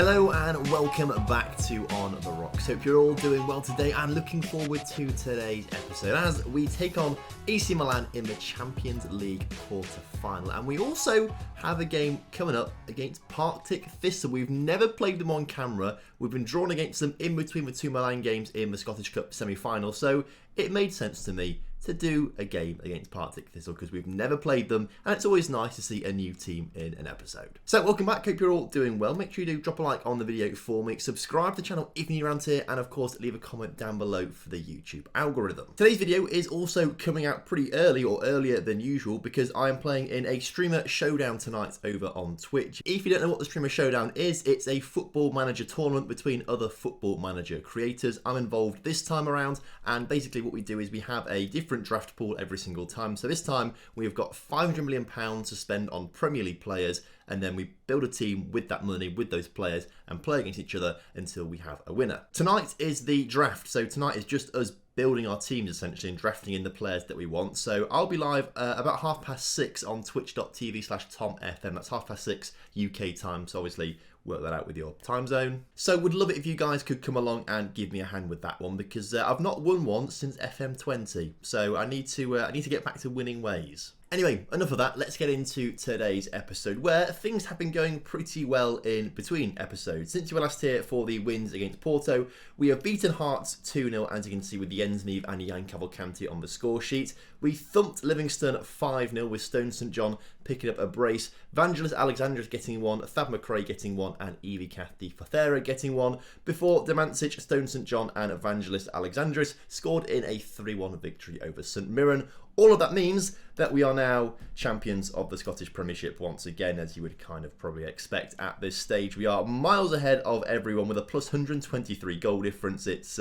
Hello and welcome back to On The Rocks. Hope you're all doing well today and looking forward to today's episode as we take on AC Milan in the Champions League quarter-final. And we also have a game coming up against Partick Thistle. We've never played them on camera. We've been drawn against them in between the two Milan games in the Scottish Cup semi-final. So it made sense to me to do a game against Partick Thistle because we've never played them and it's always nice to see a new team in an episode. So welcome back, hope you're all doing well. Make sure you do drop a like on the video for me, subscribe to the channel if you're around here, and of course leave a comment down below for the YouTube algorithm. Today's video is also coming out pretty early, or earlier than usual, because I am playing in a Streamer Showdown tonight over on Twitch. If you don't know what the Streamer Showdown is, it's a football manager tournament between other football manager creators. I'm involved this time around, and basically what we do is we have a different draft pool every single time. So this time we've got £500 million to spend on Premier League players, and then we build a team with that money, with those players, and play against each other until we have a winner. Tonight is the draft, so tonight is just us building our teams essentially and drafting in the players that we want. So I'll be live about 6:30 on twitch.tv/TomFM. That's 6:30 UK time, so obviously work that out with your time zone. So would love it if you guys could come along and give me a hand with that one, because I've not won one since FM20, so I need to get back to winning ways. Anyway, enough of that. Let's get into today's episode, where things have been going pretty well in between episodes. Since you were last here for the wins against Porto, we have beaten Hearts 2-0, as you can see with Jens Neve and Jan Cavalcanti on the score sheet. We thumped Livingston 5-0 with Stone St John picking up a brace, Vangelis Alexandros getting one, Thad McRae getting one, and Evie Cathy Fothera getting one, before Demancic, Stone St John and Vangelis Alexandros scored in a 3-1 victory over St Mirren. All of that means that we are now champions of the Scottish Premiership once again, as you would kind of probably expect at this stage. We are miles ahead of everyone with a plus 123 goal difference. It's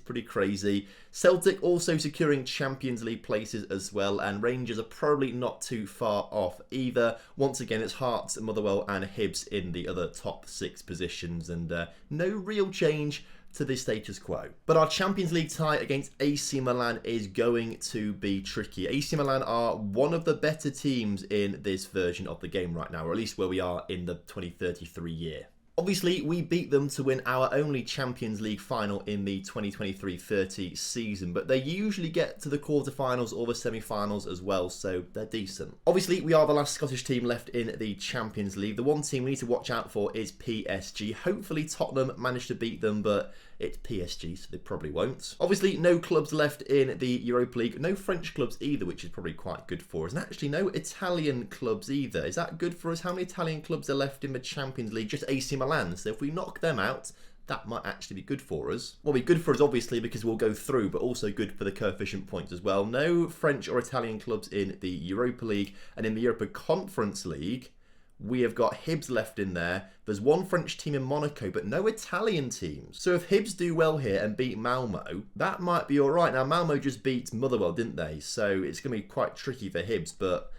pretty crazy. Celtic also securing Champions League places as well, and Rangers are probably not too far off either. Once again, it's Hearts, Motherwell and Hibs in the other top 6 positions, and no real change to the status quo. But our Champions League tie against AC Milan is going to be tricky. AC Milan are one of the better teams in this version of the game right now, or at least where we are in the 2033 year. Obviously, we beat them to win our only Champions League final in the 2023-30 season, but they usually get to the quarterfinals or the semi-finals as well, so they're decent. Obviously, we are the last Scottish team left in the Champions League. The one team we need to watch out for is PSG. Hopefully, Tottenham manage to beat them, but it's PSG, so they probably won't. Obviously, no clubs left in the Europa League. No French clubs either, which is probably quite good for us. And actually, no Italian clubs either. Is that good for us? How many Italian clubs are left in the Champions League? Just AC Milan. So if we knock them out, that might actually be good for us. Well, be good for us, obviously, because we'll go through, but also good for the coefficient points as well. No French or Italian clubs in the Europa League. And in the Europa Conference League, we have got Hibs left in there. There's one French team in Monaco, but no Italian teams. So if Hibs do well here and beat Malmo, that might be all right. Now, Malmo just beat Motherwell, didn't they? So it's going to be quite tricky for Hibs, but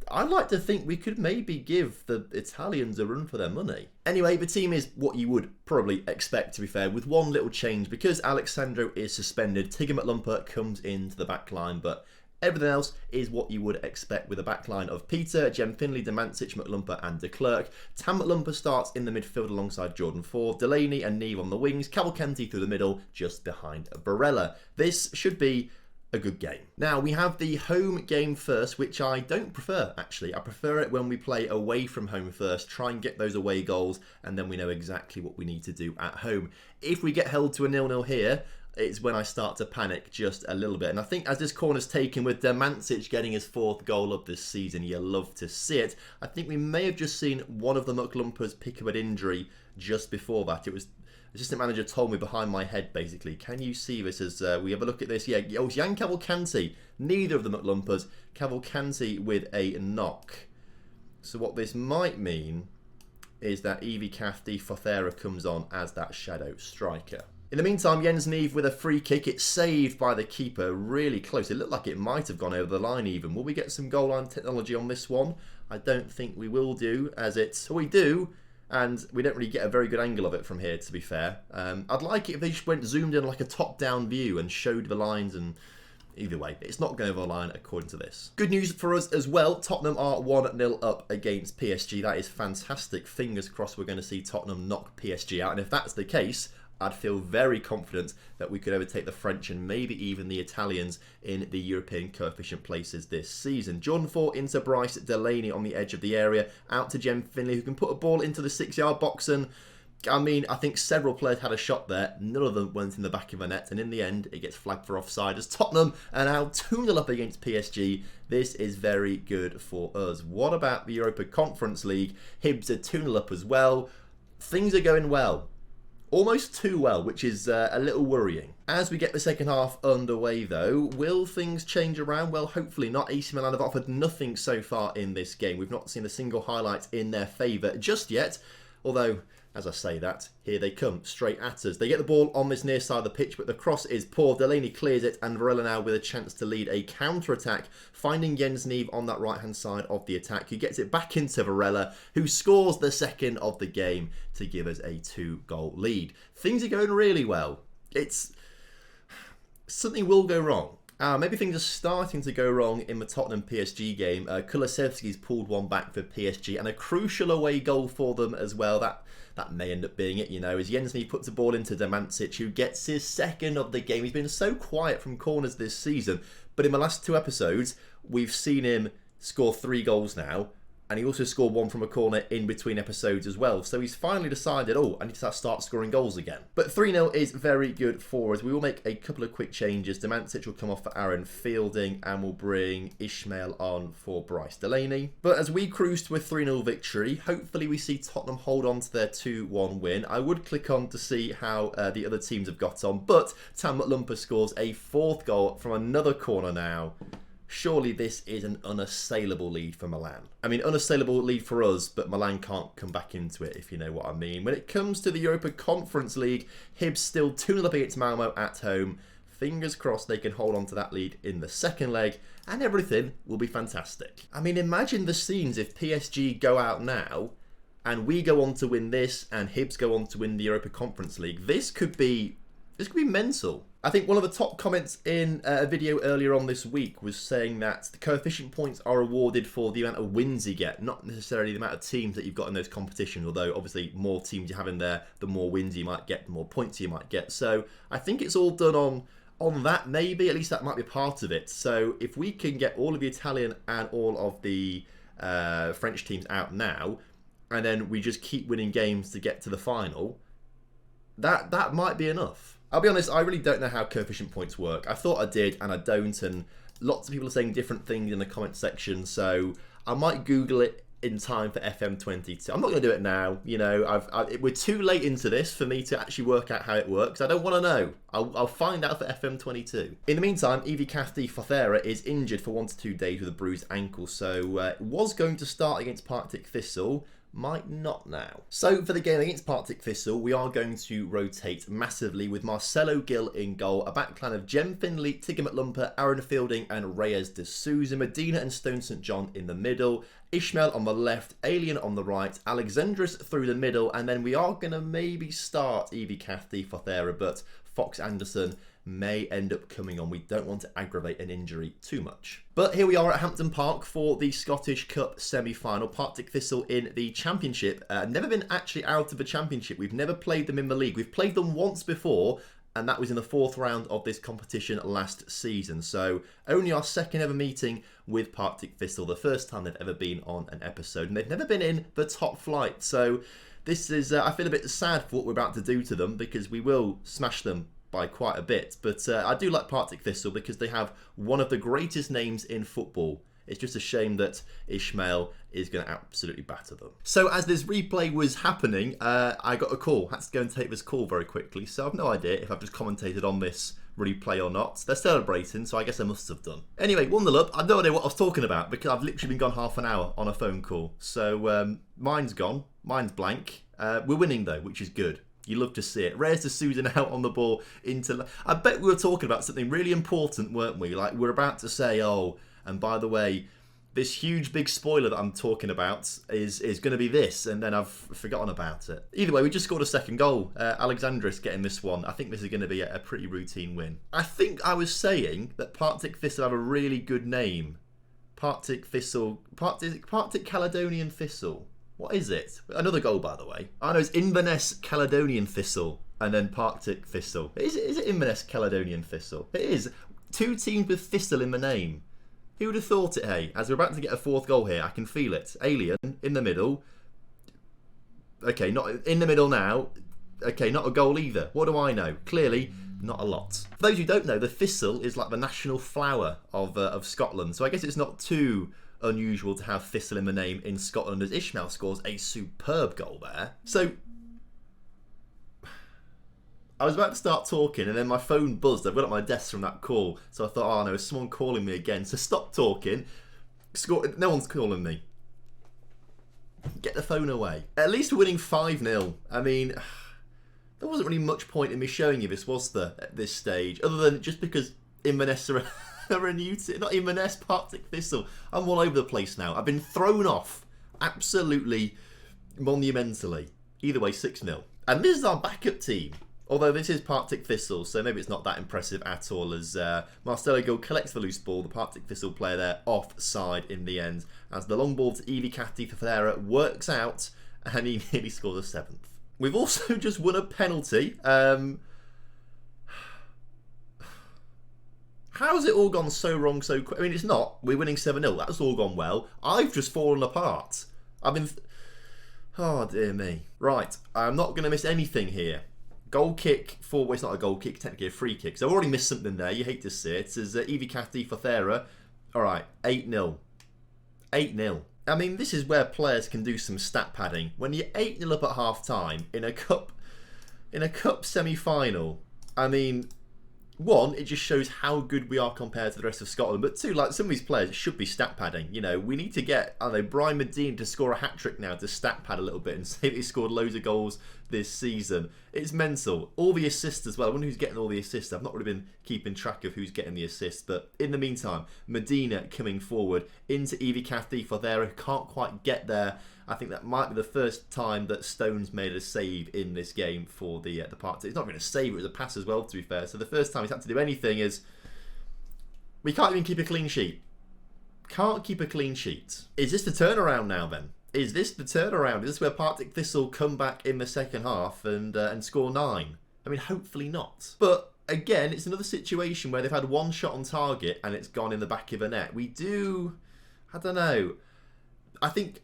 I'd like to think we could maybe give the Italians a run for their money. Anyway, the team is what you would probably expect, to be fair, with one little change. Because Alexandro is suspended, Tigger McLumper comes into the back line, but everything else is what you would expect with a backline of Peter, Jem Finley, Demancic, McLumper and de Klerk. Tam McLumper starts in the midfield alongside Jordan Ford, Delaney and Neve on the wings, Cavalcanti through the middle just behind Barella. This should be a good game. Now, we have the home game first, which I don't prefer, actually. I prefer it when we play away from home first, try and get those away goals, and then we know exactly what we need to do at home. If we get held to a 0-0 here, it's when I start to panic just a little bit. And I think as this corner's taken with Demancic getting his 4th goal of this season, you love to see it. I think we may have just seen one of the McLumpers pick up an injury just before that. It was assistant manager told me behind my head, basically. Can you see this as we have a look at this? Yeah, oh, it's Jan Cavalcanti. Neither of the McLumpers. Cavalcanti with a knock. So what this might mean is that Evie Cathy Fothera comes on as that shadow striker. In the meantime, Jens Neve with a free kick. It's saved by the keeper, really close. It looked like it might have gone over the line even. Will we get some goal line technology on this one? I don't think we will do, as it's... We do, and we don't really get a very good angle of it from here, to be fair. I'd like it if they just went zoomed in like a top-down view and showed the lines and Either way, it's not going over the line according to this. Good news for us as well. Tottenham are 1-0 up against PSG. That is fantastic. Fingers crossed we're going to see Tottenham knock PSG out. And if that's the case, I'd feel very confident that we could overtake the French and maybe even the Italians in the European coefficient places this season. Jordan Ford into Bryce Delaney on the edge of the area. Out to Jem Finley, who can put a ball into the 6-yard box. And I mean, I think several players had a shot there. None of them went in the back of the net. And in the end, it gets flagged for offside as Tottenham are now 2-0 up against PSG. This is very good for us. What about the Europa Conference League? Hibs are 2-0 up as well. Things are going well. Almost too well, which is a little worrying. As we get the second half underway though, will things change around? Well, hopefully not. AC Milan have offered nothing so far in this game. We've not seen a single highlight in their favour just yet. Although, as I say that, here they come, straight at us. They get the ball on this near side of the pitch, but the cross is poor. Delaney clears it, and Varela now with a chance to lead a counter-attack, finding Jens Neve on that right-hand side of the attack, who gets it back into Varela, who scores the second of the game to give us a 2-goal lead. Things are going really well. Something will go wrong. Maybe things are starting to go wrong in the Tottenham PSG game. Kulusevski's pulled one back for PSG, and a crucial away goal for them as well. That may end up being it, you know, as Jens Neve puts the ball into Demancic, who gets his second of the game. He's been so quiet from corners this season, but in the last 2 episodes, we've seen him score 3 goals now, and he also scored one from a corner in between episodes as well. So he's finally decided, oh, I need to start scoring goals again. But 3-0 is very good for us. We will make a couple of quick changes. Demancic will come off for Aaron Fielding, and we'll bring Ishmael on for Bryce Delaney. But as we cruise to a 3-0 victory, hopefully we see Tottenham hold on to their 2-1 win. I would click on to see how the other teams have got on, but Tam Lumpa scores a 4th goal from another corner now. Surely this is an unassailable lead for Milan. I mean, unassailable lead for us, but Milan can't come back into it, if you know what I mean. When it comes to the Europa Conference League, Hibs still 2-0 up against Malmo at home. Fingers crossed they can hold on to that lead in the second leg, and everything will be fantastic. I mean, imagine the scenes if PSG go out now, and we go on to win this, and Hibs go on to win the Europa Conference League. This could be mental. I think one of the top comments in a video earlier on this week was saying that the coefficient points are awarded for the amount of wins you get, not necessarily the amount of teams that you've got in those competitions, although obviously more teams you have in there, the more wins you might get, the more points you might get. So I think it's all done on that, maybe, at least that might be part of it. So if we can get all of the Italian and all of the French teams out now, and then we just keep winning games to get to the final, that might be enough. I'll be honest, I really don't know how coefficient points work. I thought I did, and I don't, and lots of people are saying different things in the comment section, so I might Google it in time for FM22. I'm not going to do it now, you know, we're too late into this for me to actually work out how it works. I don't want to know. I'll find out for FM22. In the meantime, Ivikasti Fothera is injured for 1 to 2 days with a bruised ankle, so was going to start against Partick Thistle, might not now. So for the game against Partick Thistle, we are going to rotate massively with Marcelo Gil in goal, a backline of Jem Finley, Tigger McLumper, Aaron Fielding and Reyes de Souza, Medina and Stone St John in the middle, Ishmael on the left, Alien on the right, Alexandris through the middle, and then we are going to maybe start Evie Cathy Fothera, but Fox Anderson may end up coming on. We don't want to aggravate an injury too much. But here we are at Hampton Park for the Scottish Cup semi-final. Partick Thistle in the Championship. Never been actually out of the Championship. We've never played them in the league. We've played them once before, and that was in the 4th round of this competition last season. So only our second ever meeting with Partick Thistle, the first time they've ever been on an episode, and they've never been in the top flight. So this is, I feel a bit sad for what we're about to do to them, because we will smash them by quite a bit. But I do like Partick Thistle because they have one of the greatest names in football. It's just a shame that Ishmael is going to absolutely batter them. So as this replay was happening, I got a call. Had to go and take this call very quickly. So I've no idea if I've just commentated on this replay or not. They're celebrating, so I guess I must have done. Anyway, 1-0 up. I've no idea what I was talking about because I've literally been gone half an hour on a phone call. So mine's gone. Mine's blank. We're winning though, which is good. You love to see it. Reyes de Souza out on the ball into... I bet we were talking about something really important, weren't we? Like, we're about to say, oh, and by the way, this huge big spoiler that I'm talking about is going to be this, and then I've forgotten about it. Either way, we just scored a second goal. Alexandris getting this one. I think this is going to be a pretty routine win. I think I was saying that Partick Thistle have a really good name. Partick Thistle. Is it Partick Caledonian Thistle? What is it? Another goal, by the way. I know it's Inverness Caledonian Thistle and then Partick Thistle. Is it Inverness Caledonian Thistle? It is. 2 teams with Thistle in the name. Who would have thought it, hey? As we're about to get a 4th goal here, I can feel it. Alien in the middle. Okay, not in the middle now. Okay, not a goal either. What do I know? Clearly, not a lot. For those who don't know, the thistle is like the national flower of Scotland. So I guess it's not too unusual to have thistle in the name in Scotland, as Ishmael scores a superb goal there. So I was about to start talking and then my phone buzzed. I've got up my desk from that call. So I thought, oh no, is someone calling me again? So stop talking. No one's calling me. Get the phone away. At least we're winning 5-0. I mean, there wasn't really much point in me showing you this, was there, at this stage? Other than just because Inverness are a new team. Not Inverness, Partick Thistle. I'm all over the place now. I've been thrown off absolutely monumentally. Either way, 6-0. And this is our backup team. Although this is Partick Thistle, so maybe it's not that impressive at all, as Marcelo Gill collects the loose ball, the Partick Thistle player there offside in the end, as the long ball to Evie Cathy Ferreira works out, and he nearly scores a 7th. We've also just won a penalty. How's it all gone so wrong so quick? I mean, it's not. We're winning 7-0. That's all gone well. I've just fallen apart. I've been... Oh, dear me. Right, I'm not going to miss anything here. Goal kick for... Well, it's not a goal kick, technically a free kick. So I've already missed something there. You hate to see it. It's Evie Cathy Ferreira. All right, 8-0. 8-0. I mean, this is where players can do some stat padding. When you're 8-0 up at half-time in a cup semi-final, I mean, 1, it just shows how good we are compared to the rest of Scotland. But 2, like, some of these players should be stat padding. You know, we need to get, I don't know, Brian Medine to score a hat-trick now to stat pad a little bit and say that he scored loads of goals this season. It's mental. All the assists as well. I wonder who's getting all the assists. I've not really been keeping track of who's getting the assists. But in the meantime, Medina coming forward into Evie Cathy Ferreira, who can't quite get there. I think that might be the first time that Stones made a save in this game for the Partick. It's not even a save, it was a pass as well, to be fair. So the first time he's had to do anything is... We can't even keep a clean sheet. Can't keep a clean sheet. Is this the turnaround now, then? Is this the turnaround? Is this where Partick Thistle come back in the second half and score 9? I mean, hopefully not. But again, it's another situation where they've had one shot on target and it's gone in the back of the net. We do... I don't know. I think...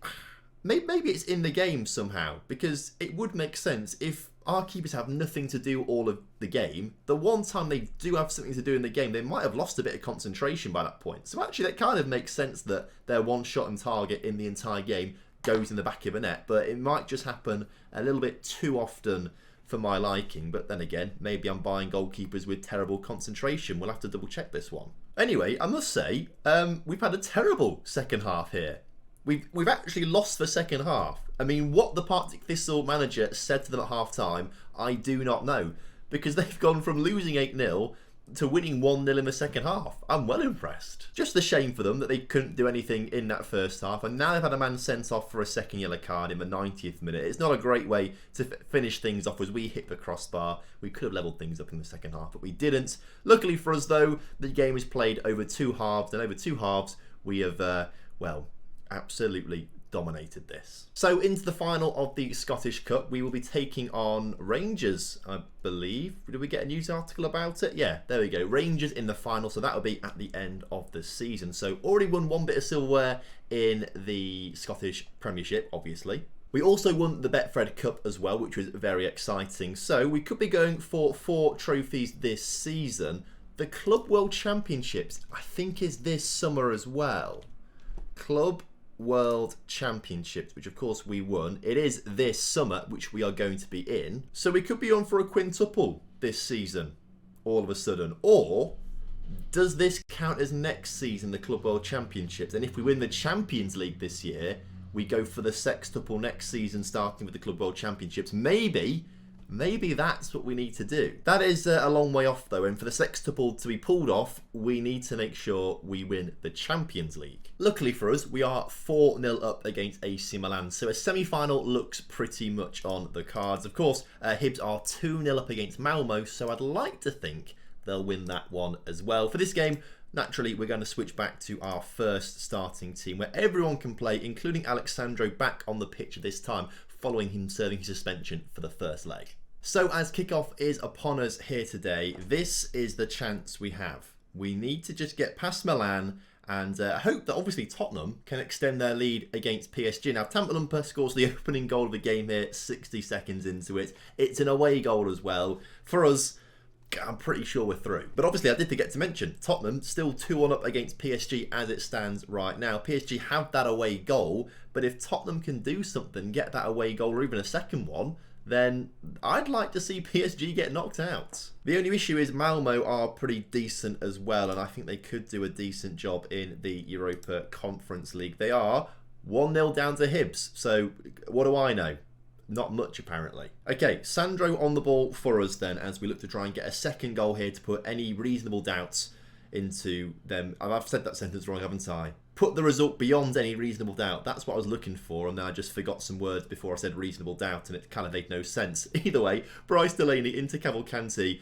Maybe it's in the game somehow, because it would make sense if our keepers have nothing to do all of the game. The one time they do have something to do in the game, they might have lost a bit of concentration by that point. So actually, that kind of makes sense that their one shot on target in the entire game goes in the back of a net. But it might just happen a little bit too often for my liking. But then again, maybe I'm buying goalkeepers with terrible concentration. We'll have to double check this one. Anyway, I must say, we've had a terrible second half here. We've actually lost the second half. I mean, what the Partick Thistle manager said to them at half-time, I do not know. Because they've gone from losing 8-0 to winning 1-0 in the second half. I'm well impressed. Just a shame for them that they couldn't do anything in that first half. And now they've had a man sent off for a second yellow card in the 90th minute. It's not a great way to finish things off as we hit the crossbar. We could have levelled things up in the second half, but we didn't. Luckily for us, though, the game was played over 2 halves. And over 2 halves, we have, absolutely dominated this. So into the final of the Scottish Cup, we will be taking on Rangers, I believe. Did we get a news article about it? Yeah, there we go. Rangers in the final, so that will be at the end of the season. So already won 1 bit of silverware in the Scottish Premiership, obviously. We also won the Betfred Cup as well, which was very exciting. So we could be going for 4 trophies this season. The Club World Championships, I think, is this summer as well. Club World Championships, which of course we won. It is this summer, which we are going to be in. So we could be on for a quintuple this season, all of a sudden. Or does this count as next season, the Club World Championships? And if we win the Champions League this year, we go for the sextuple next season, starting with the Club World Championships. Maybe Maybe that's what we need to do. That is a long way off though, and for the sextuple to be pulled off, we need to make sure we win the Champions League. Luckily for us, we are 4-0 up against AC Milan, so a semi-final looks pretty much on the cards. Of course, Hibs are 2-0 up against Malmo, so I'd like to think they'll win that one as well. For this game, naturally, we're going to switch back to our first starting team, where everyone can play, including Alexandro back on the pitch this time, following him serving his suspension for the first leg. So as kickoff is upon us here today, this is the chance we have. We need to just get past Milan and hope that obviously Tottenham can extend their lead against PSG. Now, Tampa scores the opening goal of the game here, 60 seconds into it. It's an away goal as well. For us, I'm pretty sure we're through. But obviously, I did forget to mention, Tottenham still 2-1 up against PSG as it stands right now. PSG have that away goal, but if Tottenham can do something, get that away goal or even a second one, then I'd like to see PSG get knocked out. The only issue is Malmo are pretty decent as well, and I think they could do a decent job in the Europa Conference League. They are 1-0 down to Hibs, so what do I know? Not much, apparently. Okay, Sandro on the ball for us then, as we look to try and get a second goal here to put any reasonable doubts into them. I've said that sentence wrong, haven't I? Put the result beyond any reasonable doubt. That's what I was looking for, and then I just forgot some words before I said reasonable doubt, and it kind of made no sense. Either way, Bryce Delaney into Cavalcanti.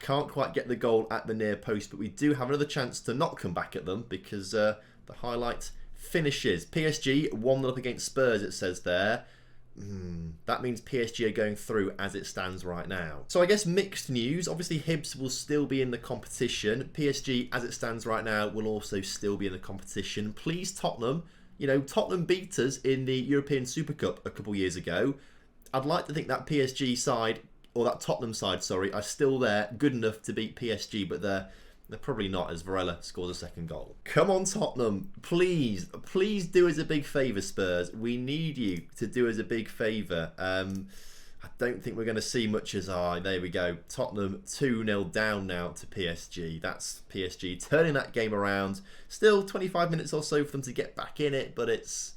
Can't quite get the goal at the near post, but we do have another chance to not come back at them because the highlight finishes. PSG 1-0 up against Spurs, it says there. That means PSG are going through as it stands right now. So I guess mixed news. Obviously, Hibs will still be in the competition. PSG, as it stands right now, will also still be in the competition. Please, Tottenham. You know, Tottenham beat us in the European Super Cup a couple years ago. I'd like to think that PSG side, or that Tottenham side, sorry, are still there, good enough to beat PSG, but they're probably not, as Varela scores a second goal. Come on, Tottenham. Please do us a big favour, Spurs. We need you to do us a big favour. I don't think we're going to see much as there we go. Tottenham 2-0 down now to PSG. That's PSG turning that game around. Still 25 minutes or so for them to get back in it, but it's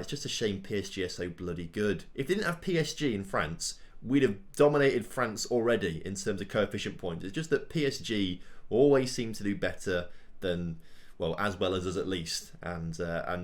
just a shame PSG are so bloody good. If they didn't have PSG in France, we'd have dominated France already in terms of coefficient points. It's just that PSG always seem to do better than, well, as well as us at least, and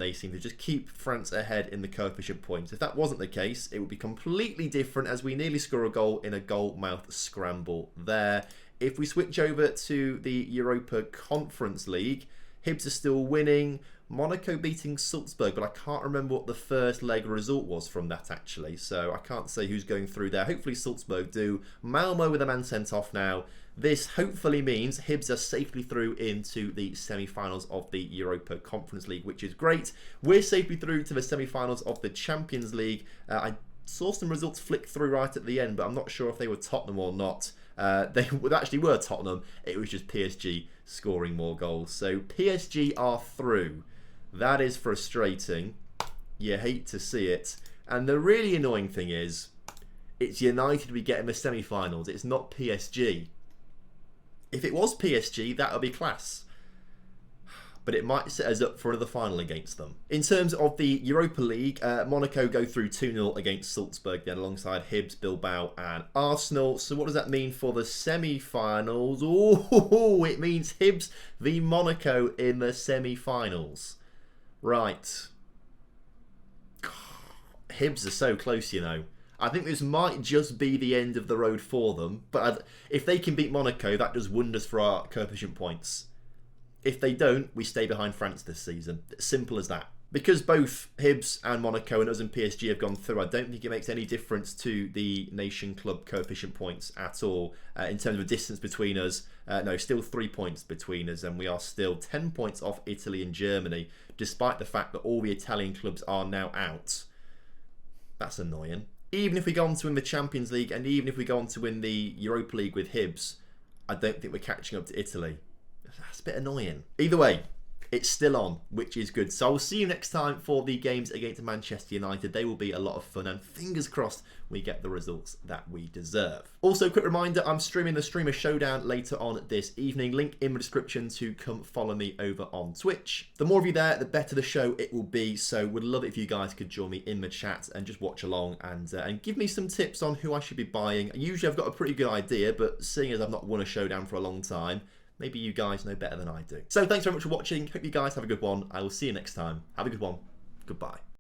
they seem to just keep France ahead in the coefficient points. If that wasn't the case, it would be completely different, as we nearly score a goal in a goal-mouth scramble there. If we switch over to the Europa Conference League, Hibs are still winning. Monaco beating Salzburg, but I can't remember what the first leg result was from that actually, so I can't say who's going through there. Hopefully Salzburg do. Malmo with a man sent off now. This hopefully means Hibs are safely through into the semi-finals of the Europa Conference League, which is great. We're safely through to the semi-finals of the Champions League. I saw some results flick through right at the end, but I'm not sure if they were Tottenham or not. They actually were Tottenham. It was just PSG scoring more goals. So PSG are through. That is frustrating. You hate to see it. And the really annoying thing is, it's United we get in the semi-finals. It's not PSG. If it was PSG, that would be class. But it might set us up for another final against them. In terms of the Europa League, Monaco go through 2-0 against Salzburg then alongside Hibs, Bilbao and Arsenal. So what does that mean for the semi-finals? Oh, it means Hibs v Monaco in the semi-finals. Right. Hibs are so close, you know. I think this might just be the end of the road for them. But if they can beat Monaco, that does wonders for our coefficient points. If they don't, we stay behind France this season. Simple as that. Because both Hibs and Monaco and us and PSG have gone through, I don't think it makes any difference to the Nation Club coefficient points at all. In terms of distance between us, no, still 3 points between us, and we are still 10 points off Italy and Germany, despite the fact that all the Italian clubs are now out. That's annoying. Even if we go on to win the Champions League, and even if we go on to win the Europa League with Hibs, I don't think we're catching up to Italy. That's a bit annoying. Either way, it's still on, which is good. So I'll see you next time for the games against Manchester United. They will be a lot of fun, and fingers crossed we get the results that we deserve. Also, quick reminder, I'm streaming the Streamer Showdown later on this evening. Link in the description to come follow me over on Twitch. The more of you there, the better the show it will be. So would love it if you guys could join me in the chat and just watch along and give me some tips on who I should be buying. Usually I've got a pretty good idea, but seeing as I've not won a showdown for a long time, maybe you guys know better than I do. So thanks very much for watching. Hope you guys have a good one. I will see you next time. Have a good one. Goodbye.